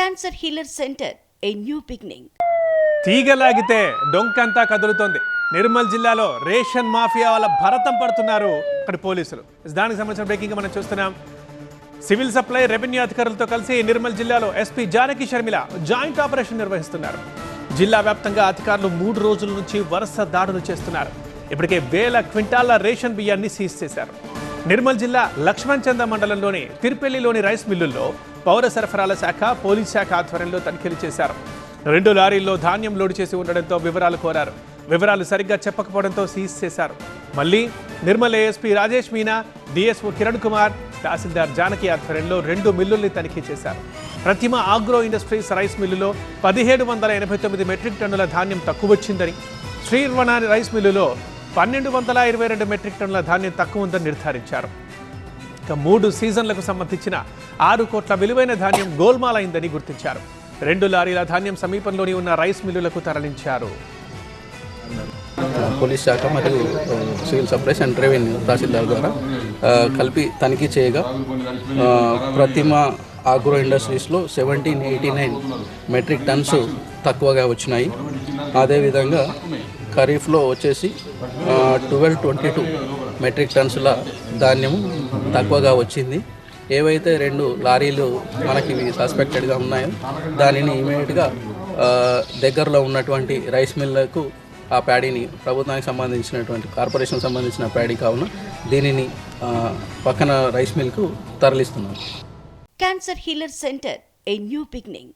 Cancer healer centre a new beginning. తీగలాగితే డొంకంతా కదులుతోంది. నిర్మల్ జిల్లాలో రేషన్ మాఫియా వాళ్ళ భరతం పడుతున్నారు అక్కడి పోలీసులు. దానికి సంబంధించిన బ్రేకింగ్ మనం చూస్తున్నాం. సివిల్ సప్లై రెవెన్యూ అధికారులతో కలిసి నిర్మల్ జిల్లాలో SP Janaki Sharmila joint operation నిర్వహిస్తున్నారు. జిల్లా వ్యాప్తంగా అధికారులు 3 రోజుల నుంచి వరుస దాడులు చేస్తున్నారు. ఇప్పటికే వేల క్వింటాల రేషన్ బియ్యాన్ని సీజ్ చేశారు. నిర్మల్ జిల్లా లక్ష్మణ్ చంద మండలంలోని తిరుపెల్లిలోని రైస్ మిల్లుల్లో పౌర సరఫరాల శాఖ, పోలీస్ శాఖ ఆధ్వర్యంలో తనిఖీలు చేశారు. 2 లారీల్లో ధాన్యం లోడు చేసి ఉండడంతో వివరాలు కోరారు. వివరాలు సరిగ్గా చెప్పకపోవడంతో సీజ్ చేశారు. మళ్ళీ నిర్మల్ ఏఎస్పీ రాజేష్ మీనా, డిఎస్ఓ కిరణ్ కుమార్, తహసీల్దార్ జానకి ఆధ్వర్యంలో 2 మిల్లుల్ని తనిఖీ చేశారు. ప్రతిమ ఆగ్రో ఇండస్ట్రీస్ రైస్ మిల్లులో 1789 మెట్రిక్ టన్నుల ధాన్యం తక్కువ వచ్చిందని, శ్రీర్వణ రైస్ మిల్లులో 1222 మెట్రిక్ టన్నుల ధాన్యం తక్కువ ఉందని నిర్ధారించారు. ఇక 3 సీజన్లకు సంబంధించిన 6 కోట్ల విలువైన ధాన్యం గోల్మాల్ అయిందని గుర్తించారు. 2 లారీల ధాన్యం సమీపంలోని ఉన్న రైస్ మిల్లులకు తరలించారు. పోలీస్ శాఖ మరియు సివిల్ సప్లైస్ అండ్ రెవెన్యూ తహసీల్దార్ ద్వారా కలిపి తనిఖీ చేయగా ప్రతిమ ఆగ్రో ఇండస్ట్రీస్లో 1789 మెట్రిక్ టన్స్ తక్కువగా వచ్చినాయి. అదేవిధంగా ఖరీఫ్లో వచ్చేసి 1222 మెట్రిక్ టన్స్ల ధాన్యం తక్కువగా వచ్చింది. ఏవైతే 2 లారీలు మనకి సస్పెక్టెడ్గా ఉన్నాయో దానిని ఇమీడియట్గా దగ్గరలో ఉన్నటువంటి రైస్ మిల్లకు ఆ ప్యాడీని ప్రభుత్వానికి సంబంధించినటువంటి కార్పొరేషన్ సంబంధించిన ప్యాడీ కావున దీనిని పక్కన రైస్ మిల్కు తరలిస్తున్నాం. Cancer healer centre a new beginning.